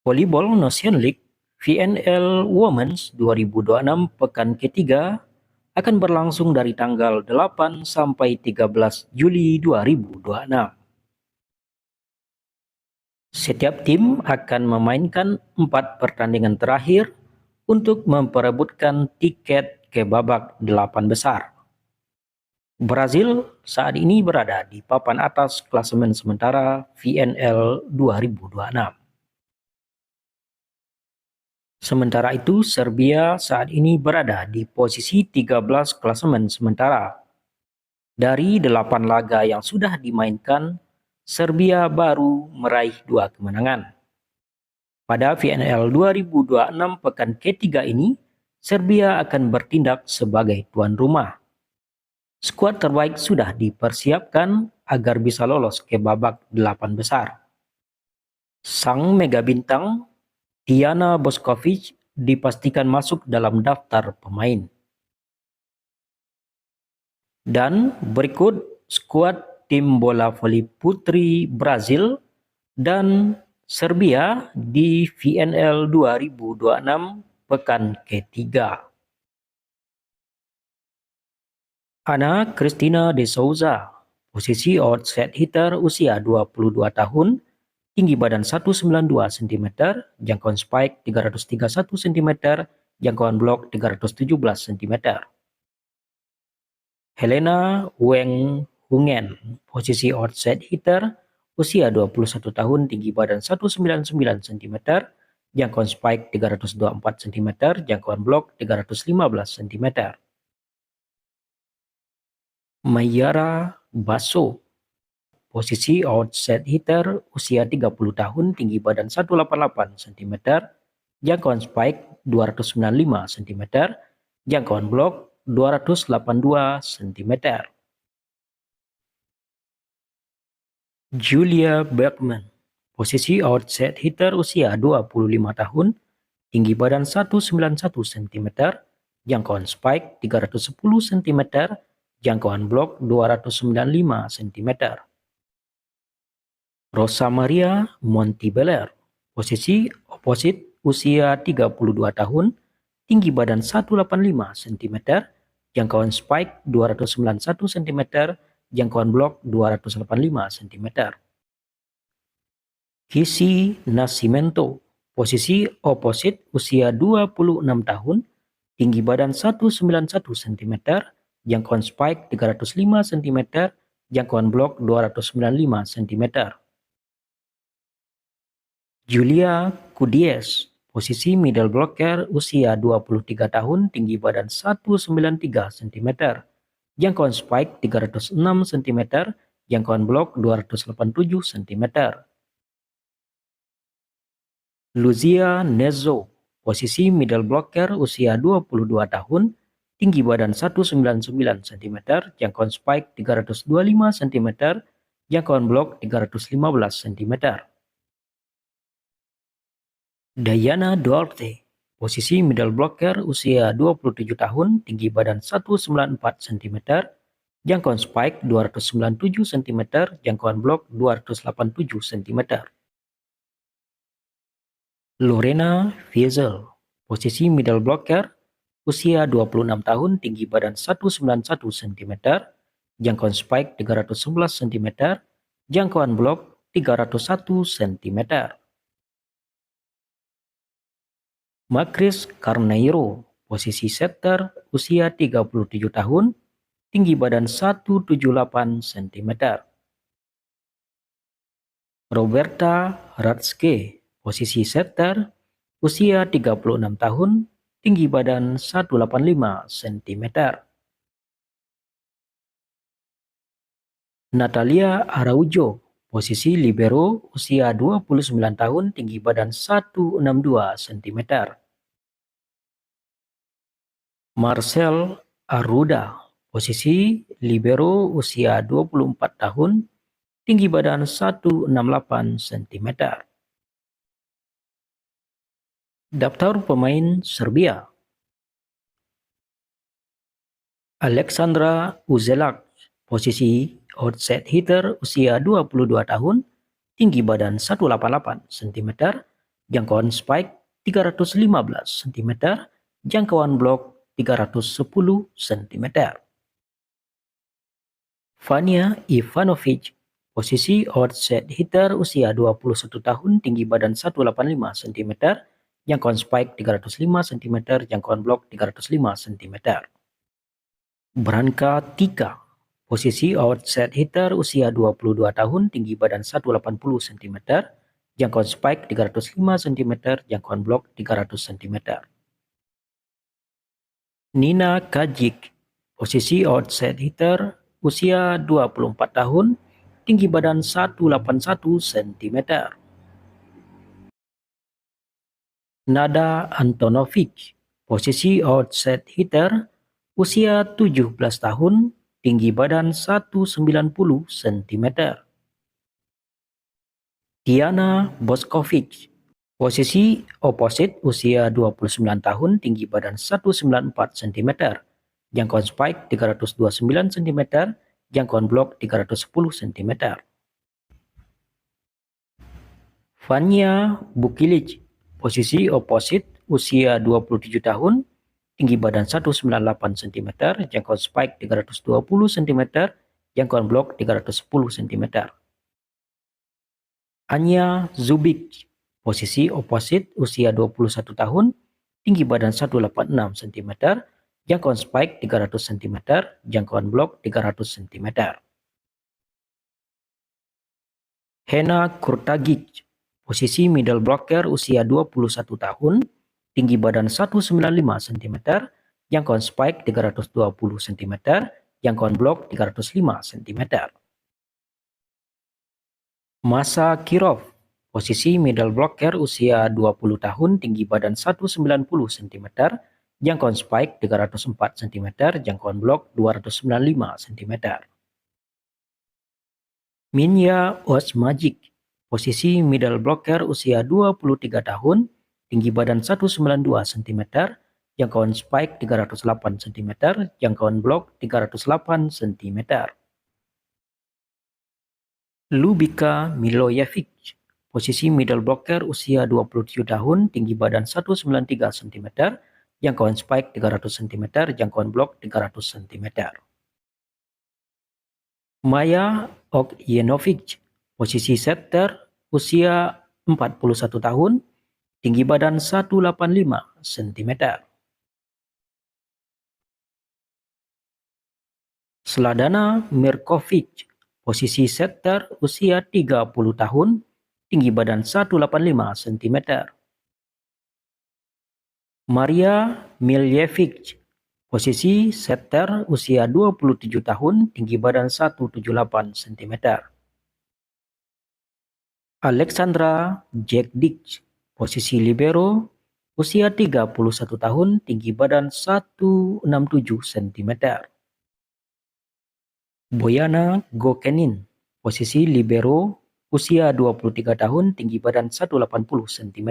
Volleyball Nation League VNL Women's 2026 pekan ketiga akan berlangsung dari tanggal 8 sampai 13 Juli 2026. Setiap tim akan memainkan 4 pertandingan terakhir untuk memperebutkan tiket ke babak 8 besar. Brazil saat ini berada di papan atas klasemen sementara VNL 2026. Sementara itu, Serbia saat ini berada di posisi 13 klasemen sementara. Dari 8 laga yang sudah dimainkan, Serbia baru meraih 2 kemenangan. Pada VNL 2026 pekan ketiga ini, Serbia akan bertindak sebagai tuan rumah. Skuad terbaik sudah dipersiapkan agar bisa lolos ke babak 8 besar. Sang mega bintang Diana Boskovic dipastikan masuk dalam daftar pemain. Dan berikut skuad tim bola voli putri Brazil dan Serbia di VNL 2026 pekan ketiga. Ana Cristina de Souza, posisi outside hitter usia 22 tahun, tinggi badan 192 cm, jangkauan spike 331 cm, jangkauan blok 317 cm. Helena Weng Hungen, posisi outside hitter, usia 21 tahun, tinggi badan 199 cm, jangkauan spike 324 cm, jangkauan blok 315 cm. Mayara Basso, posisi outside hitter, usia 30 tahun, tinggi badan 188 cm, jangkauan spike 295 cm, jangkauan blok 282 cm. Julia Bergman, posisi outside hitter usia 25 tahun, tinggi badan 191 cm, jangkauan spike 310 cm, jangkauan blok 295 cm. Rosa Maria Montibeller, posisi opposite usia 32 tahun, tinggi badan 185 cm, jangkauan spike 291 cm, jangkauan blok 285 cm. Kisi Nascimento, posisi opposite usia 26 tahun, tinggi badan 191 cm, jangkauan spike 305 cm, jangkauan blok 295 cm. Julia Kudies, posisi middle blocker usia 23 tahun, tinggi badan 193 cm, jangkauan spike 306 cm, jangkauan blok 287 cm. Luzia Nezzo, posisi middle blocker usia 22 tahun, tinggi badan 199 cm, jangkauan spike 325 cm, jangkauan blok 315 cm. Diana Duarte, posisi middle blocker usia 27 tahun, tinggi badan 194 cm, jangkauan spike 297 cm, jangkauan blok 287 cm. Lorena Fiesel, posisi middle blocker usia 26 tahun, tinggi badan 191 cm, jangkauan spike 311 cm, jangkauan blok 301 cm. Macris Carneiro, posisi setter usia 37 tahun, tinggi badan 178 cm. Roberta Ratske, posisi setter usia 36 tahun, tinggi badan 185 cm. Natalia Araujo, posisi libero usia 29 tahun, tinggi badan 162 cm. Marcel Arruda, posisi libero usia 24 tahun, tinggi badan 168 cm. Daftar pemain Serbia. Alexandra Uzelak, posisi outside hitter usia 22 tahun, tinggi badan 188 cm, jangkauan spike 315 cm, jangkauan blok 310 cm. Vania Ivanovic, posisi outside hitter usia 21 tahun, tinggi badan 185 cm, jangkauan spike 305 cm, jangkauan blok 305 cm. Branka Tika, posisi outside hitter usia 22 tahun, tinggi badan 180 cm, jangkauan spike 305 cm, jangkauan blok 300 cm. Nina Kajic, posisi outside hitter usia 24 tahun, tinggi badan 181 cm. Nada Antonovic, posisi outside hitter usia 17 tahun, tinggi badan 190 cm. Diana Boskovic, posisi opposite usia 29 tahun, tinggi badan 194 cm, jangkauan spike 329 cm, jangkauan blok 310 cm. Vania Bukilic, posisi opposite usia 27 tahun, tinggi badan 198 cm, jangkauan spike 320 cm, jangkauan blok 310 cm. Anya Zubik, posisi opposite usia 21 tahun, tinggi badan 186 cm, jangkauan spike 300 cm, jangkauan blok 300 cm. Hena Kurtagic, posisi middle blocker usia 21 tahun, tinggi badan 195 cm, jangkauan spike 320 cm, jangkauan blok 305 cm. Masa Kirov, posisi middle blocker usia 20 tahun, tinggi badan 190 cm, jangkauan spike 304 cm, jangkauan blok 295 cm. Minya Osmajic, posisi middle blocker usia 23 tahun, tinggi badan 192 cm, jangkauan spike 308 cm, jangkauan blok 308 cm. Lubika Milojevic, posisi middle blocker usia 27 tahun, tinggi badan 193 cm, jangkauan spike 300 cm, jangkauan blok 300 cm. Maya Ogjenovic, posisi setter usia 41 tahun, tinggi badan 185 cm. Sladana Mirkovic, posisi setter usia 30 tahun, tinggi badan 185 cm. Maria Miljevic, posisi setter usia 27 tahun, tinggi badan 178 cm. Alexandra Jekdic, posisi libero usia 31 tahun, tinggi badan 167 cm. Boyana Gokenin, posisi libero usia 23 tahun, tinggi badan 180 cm.